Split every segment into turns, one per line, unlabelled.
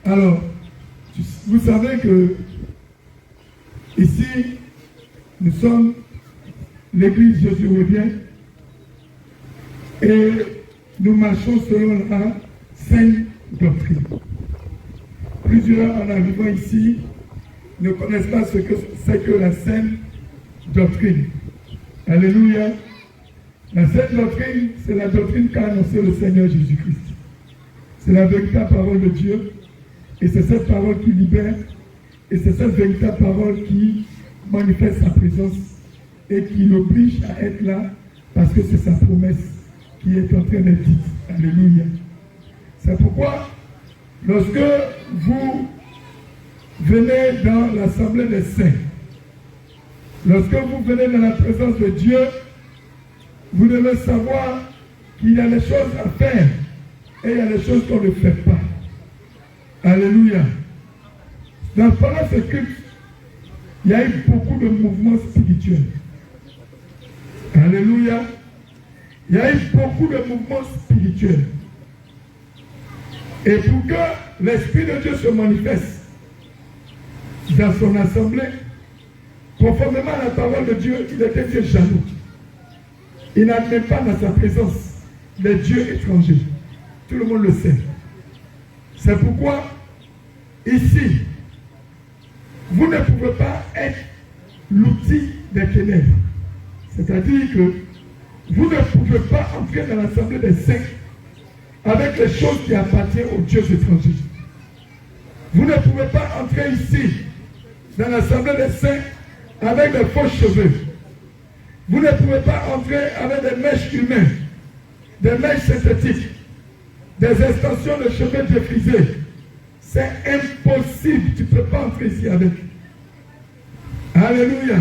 Alors, vous savez que ici, nous sommes l'église Jésus revient et nous marchons selon la sainte doctrine. Plusieurs en arrivant ici ne connaissent pas ce que c'est que la sainte doctrine. Alléluia. La sainte doctrine, c'est la doctrine qu'a annoncé le Seigneur Jésus-Christ. C'est la véritable parole de Dieu. Et c'est cette parole qui libère. Et c'est cette véritable parole qui manifeste sa présence et qui l'oblige à être là parce que c'est sa promesse qui est en train d'être dite. Alléluia. C'est pourquoi, lorsque vous venez dans l'assemblée des saints, lorsque vous venez dans la présence de Dieu, vous devez savoir qu'il y a des choses à faire et il y a des choses qu'on ne fait pas. Alléluia. Pendant ce culte, il y a eu beaucoup de mouvements spirituels. Alléluia. Il y a eu beaucoup de mouvements spirituels. Et pour que l'Esprit de Dieu se manifeste dans son assemblée, conformément à la parole de Dieu, il était Dieu jaloux. Il n'admet pas dans sa présence les dieux étrangers. Tout le monde le sait. C'est pourquoi, ici, vous ne pouvez pas être l'outil des ténèbres. C'est-à-dire que vous ne pouvez pas entrer dans l'assemblée des saints avec les choses qui appartiennent aux dieux étrangers. Vous ne pouvez pas entrer ici dans l'assemblée des saints avec des faux cheveux. Vous ne pouvez pas entrer avec des mèches humaines, des mèches synthétiques, des extensions de cheveux défrisés. C'est impossible, tu ne peux pas entrer ici avec. Alléluia.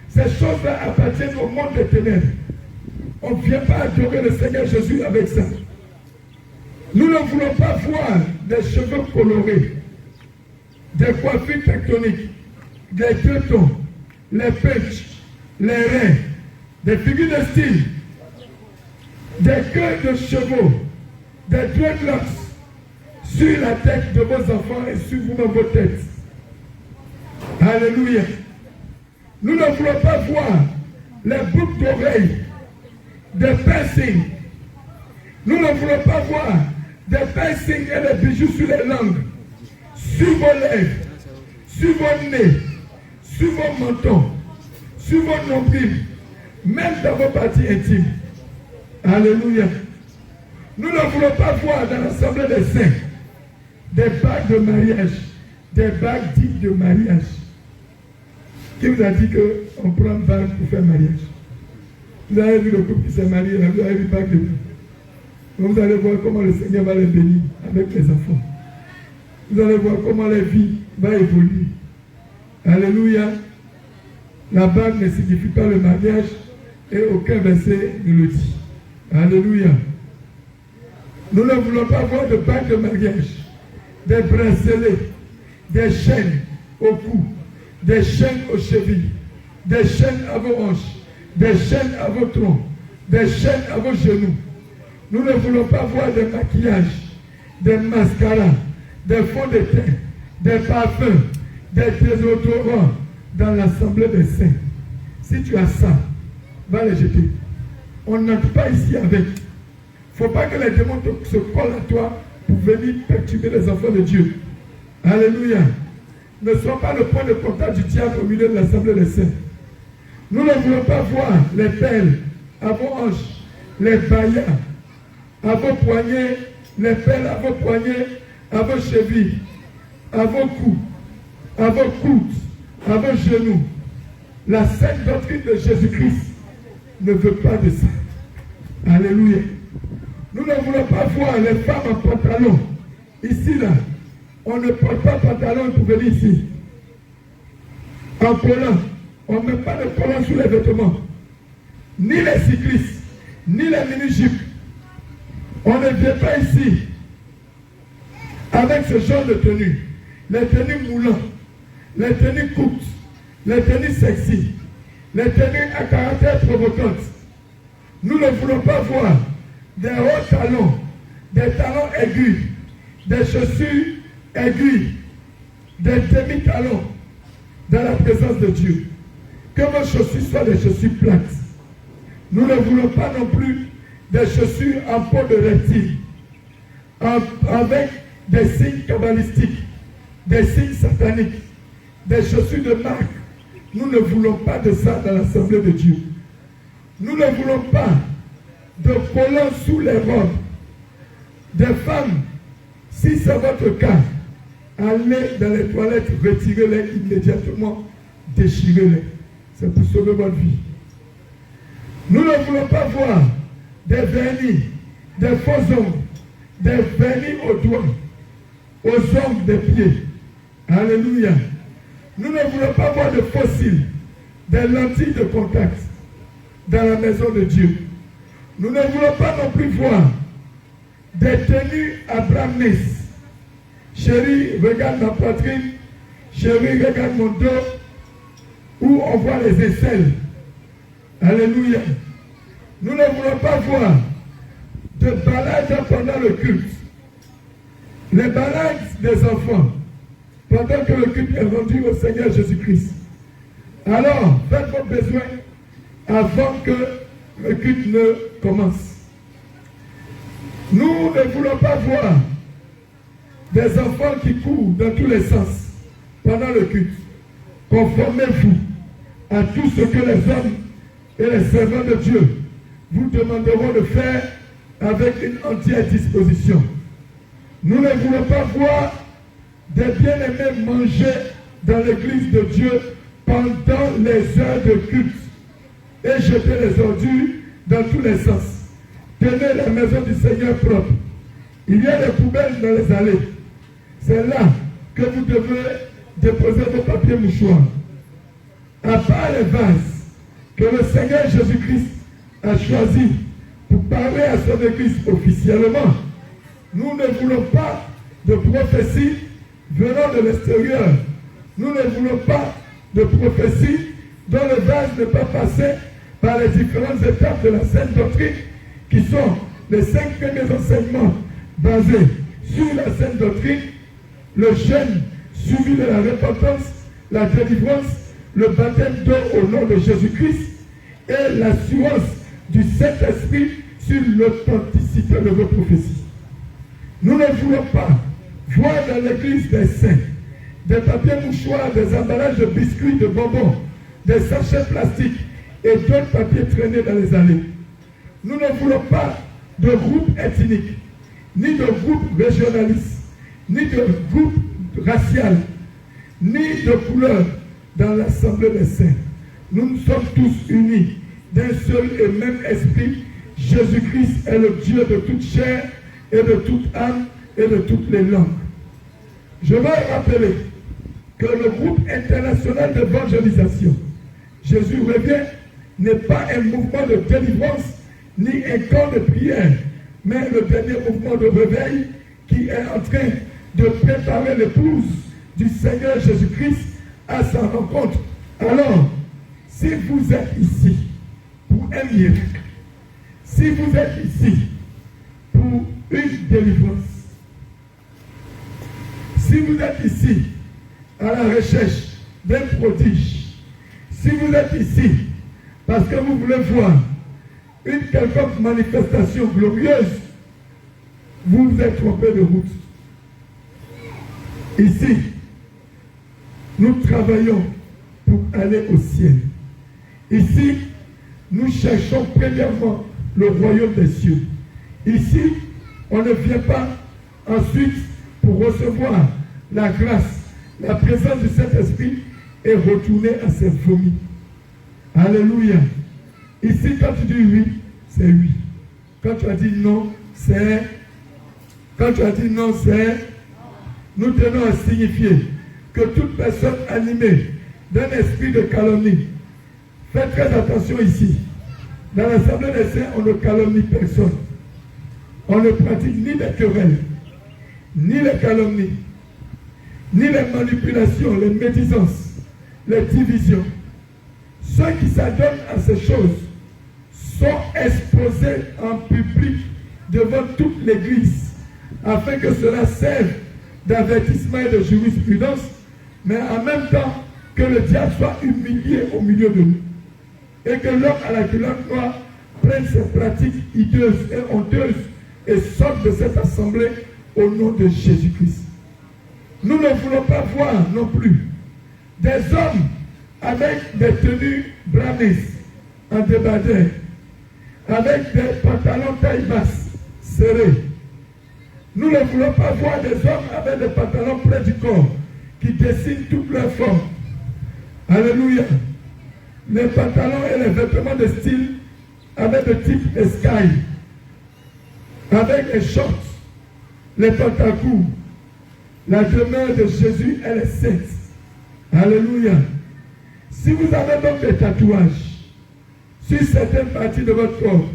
Ces choses-là appartiennent au monde des ténèbres. On ne vient pas adorer le Seigneur Jésus avec ça. Nous ne voulons pas voir des cheveux colorés, des coiffures tectoniques, des teutons, les pêches, les reins, des figures de style, des queues de chevaux, des dreadlocks sur la tête de vos enfants et sur vous-même vos têtes. Alléluia. Nous ne voulons pas voir les boucles d'oreilles, des piercings. Nous ne voulons pas voir des piercings et des bijoux sur les langues, sur vos lèvres, sur vos nez, sur vos mentons, sur vos nombrils, même dans vos parties intimes. Alléluia. Nous ne voulons pas voir dans l'assemblée des saints des bagues de mariage, des bagues dites de mariage. Qui vous a dit qu'on prend une bague pour faire mariage? Vous avez vu le couple qui s'est marié, vous avez vu une bague de vie. Vous allez voir comment le Seigneur va les bénir avec les enfants. Vous allez voir comment la vie va évoluer. Alléluia. La bague ne signifie pas le mariage et aucun verset ne le dit. Alléluia. Nous ne voulons pas voir de bague de mariage, des bracelets, des chaînes au cou, des chaînes aux chevilles, des chaînes à vos hanches, des chaînes à vos troncs, des chaînes à vos genoux. Nous ne voulons pas voir des maquillages, des mascaras, des fonds de teint, des parfums, des déodorants dans l'assemblée des saints. Si tu as ça, va les jeter. On n'entre pas ici avec. Il ne faut pas que les démons se collent à toi pour venir perturber les enfants de Dieu. Alléluia. Ne sois pas le point de contact du diable au milieu de l'assemblée des saints. Nous ne voulons pas voir les perles à vos hanches, les baillards à vos poignets, les perles à vos poignets, à vos chevilles, à vos coups, à vos coudes, à vos genoux. La sainte doctrine de Jésus-Christ ne veut pas de ça. Alléluia. Nous ne voulons pas voir les femmes en pantalon. Ici, là, on ne porte pas pantalon pour venir ici. En collant, on ne met pas de collant sous les vêtements. Ni les cyclistes, ni les mini-jupes. On ne vient pas ici avec ce genre de tenue. Les tenues moulantes, les tenues courtes, les tenues sexy, les tenues à caractère provocant. Nous ne voulons pas voir des hauts talons, des talons aigus, des chaussures aiguilles, des demi-talons dans la présence de Dieu. Que vos chaussures soient des chaussures plates. Nous ne voulons pas non plus des chaussures en peau de reptile, avec des signes kabbalistiques, des signes sataniques, des chaussures de marque. Nous ne voulons pas de ça dans l'Assemblée de Dieu. Nous ne voulons pas de collants sous les robes. Des femmes, si c'est votre cas, allez dans les toilettes, retirez-les immédiatement, déchirez-les. C'est pour sauver votre vie. Nous ne voulons pas voir des vernis, des faux ongles, des vernis aux doigts, aux ongles des pieds. Alléluia. Nous ne voulons pas voir de fossiles, des lentilles de contact dans la maison de Dieu. Nous ne voulons pas non plus voir des tenues à bras minces. Chérie, regarde ma poitrine. Chérie, regarde mon dos. Où on voit les aisselles. Alléluia. Nous ne voulons pas voir de balades pendant le culte. Les balades des enfants pendant que le culte est rendu au Seigneur Jésus-Christ. Alors, faites vos besoins avant que le culte ne commence. Nous ne voulons pas voir des enfants qui courent dans tous les sens pendant le culte. Conformez-vous à tout ce que les hommes et les servants de Dieu vous demanderont de faire avec une entière disposition. Nous ne voulons pas voir des bien-aimés manger dans l'église de Dieu pendant les heures de culte et jeter les ordures dans tous les sens. Tenez la maison du Seigneur propre. Il y a des poubelles dans les allées. C'est là que vous devez déposer vos papiers mouchoirs. À part les vases que le Seigneur Jésus-Christ a choisi pour parler à son église officiellement, nous ne voulons pas de prophétie venant de l'extérieur. Nous ne voulons pas de prophétie dont le vase n'est pas passé par les différentes étapes de la sainte doctrine qui sont les 5 premiers enseignements basés sur la sainte doctrine, le jeûne suivi de la repentance, la délivrance, le baptême d'eau au nom de Jésus-Christ et l'assurance du Saint-Esprit sur l'authenticité de vos prophéties. Nous ne voulons pas voir dans l'église des saints des papiers mouchoirs, des emballages de biscuits, de bonbons, des sachets plastiques et d'autres papiers traînés dans les allées. Nous ne voulons pas de groupe ethnique, ni de groupe régionaliste, ni de groupe racial, ni de couleur dans l'assemblée des saints. Nous sommes tous unis d'un seul et même esprit. Jésus-Christ est le Dieu de toute chair et de toute âme et de toutes les langues. Je veux rappeler que le groupe international d'évangélisation, Jésus revient, n'est pas un mouvement de délivrance ni un corps de prière, mais le dernier mouvement de réveil qui est en train de préparer l'épouse du Seigneur Jésus-Christ à sa rencontre. Alors, si vous êtes ici pour un miracle, si vous êtes ici pour une délivrance, si vous êtes ici à la recherche d'un prodige, si vous êtes ici parce que vous voulez voir une quelconque manifestation glorieuse, vous vous êtes trompé de route. Ici, nous travaillons pour aller au ciel. Ici, nous cherchons premièrement le royaume des cieux. Ici, on ne vient pas ensuite pour recevoir la grâce, la présence du Saint-Esprit et retourner à ses vomis. Alléluia. Ici, quand tu dis oui, c'est oui. Quand tu as dit non, c'est... Quand tu as dit non, c'est... Nous tenons à signifier que toute personne animée d'un esprit de calomnie, faites très attention ici. Dans l'Assemblée des saints, on ne calomnie personne. On ne pratique ni les querelles, ni les calomnies, ni les manipulations, les médisances, les divisions. Ceux qui s'adonnent à ces choses sont exposés en public devant toute l'Église, afin que cela serve d'avertissement et de jurisprudence, mais en même temps que le diable soit humilié au milieu de nous. Et que l'homme à la culotte noire prenne ses pratiques hideuses et honteuses et sorte de cette assemblée au nom de Jésus-Christ. Nous ne voulons pas voir non plus des hommes avec des tenues branisses en débardeur, avec des pantalons taille basse serrés. Nous ne voulons pas voir des hommes avec des pantalons près du corps qui dessinent toute leur forme. Alléluia. Les pantalons et les vêtements de style avec le type escaille, avec les shorts, les pantacours. La demeure de Jésus, elle est sainte. Alléluia. Si vous avez donc des tatouages sur certaines parties de votre corps,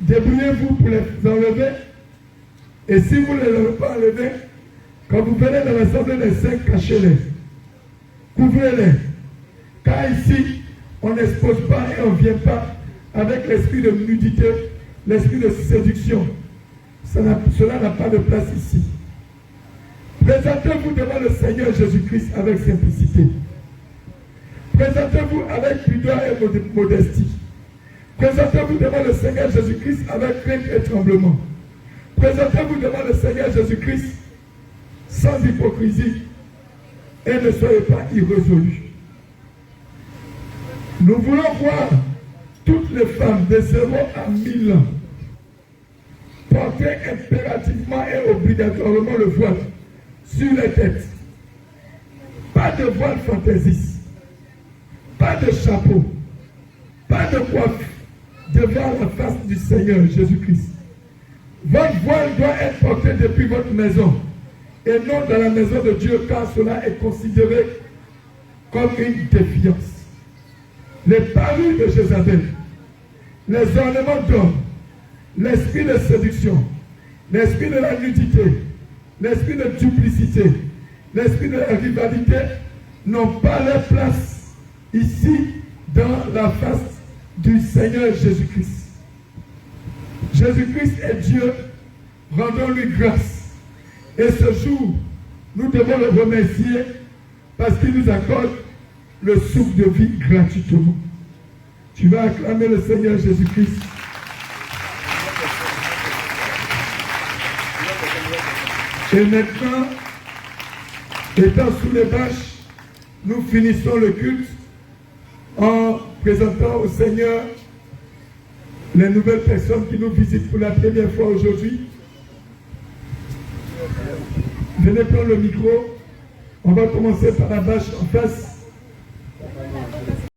débrouillez-vous pour les enlever. Et si vous ne les avez pas enlevés, quand vous venez dans l'assemblée des saints, cachez-les. Couvrez-les. Car ici, on n'expose pas et on ne vient pas avec l'esprit de nudité, l'esprit de séduction. Cela n'a pas de place ici. Présentez-vous devant le Seigneur Jésus-Christ avec simplicité. Présentez-vous avec pudeur et modestie. Présentez-vous devant le Seigneur Jésus-Christ avec crainte et tremblement. Présentez-vous devant le Seigneur Jésus-Christ sans hypocrisie et ne soyez pas irrésolus. Nous voulons voir toutes les femmes de 0 à 1000 ans porter impérativement et obligatoirement le voile sur les têtes. Pas de voile fantaisiste, pas de chapeau, pas de coiffe devant la face du Seigneur Jésus-Christ. Votre voile doit être porté depuis votre maison et non dans la maison de Dieu, car cela est considéré comme une défiance. Les parures de Jézabel, les ornements d'or, l'esprit de séduction, l'esprit de la nudité, l'esprit de duplicité, l'esprit de la rivalité n'ont pas leur place ici dans la face du Seigneur Jésus-Christ. Jésus-Christ est Dieu, rendons-lui grâce. Et ce jour, nous devons le remercier parce qu'il nous accorde le souffle de vie gratuitement. Tu vas acclamer le Seigneur Jésus-Christ. Et maintenant, étant sous les bâches, nous finissons le culte en présentant au Seigneur les nouvelles personnes qui nous visitent pour la première fois aujourd'hui. Venez prendre le micro. On va commencer par la bâche en face.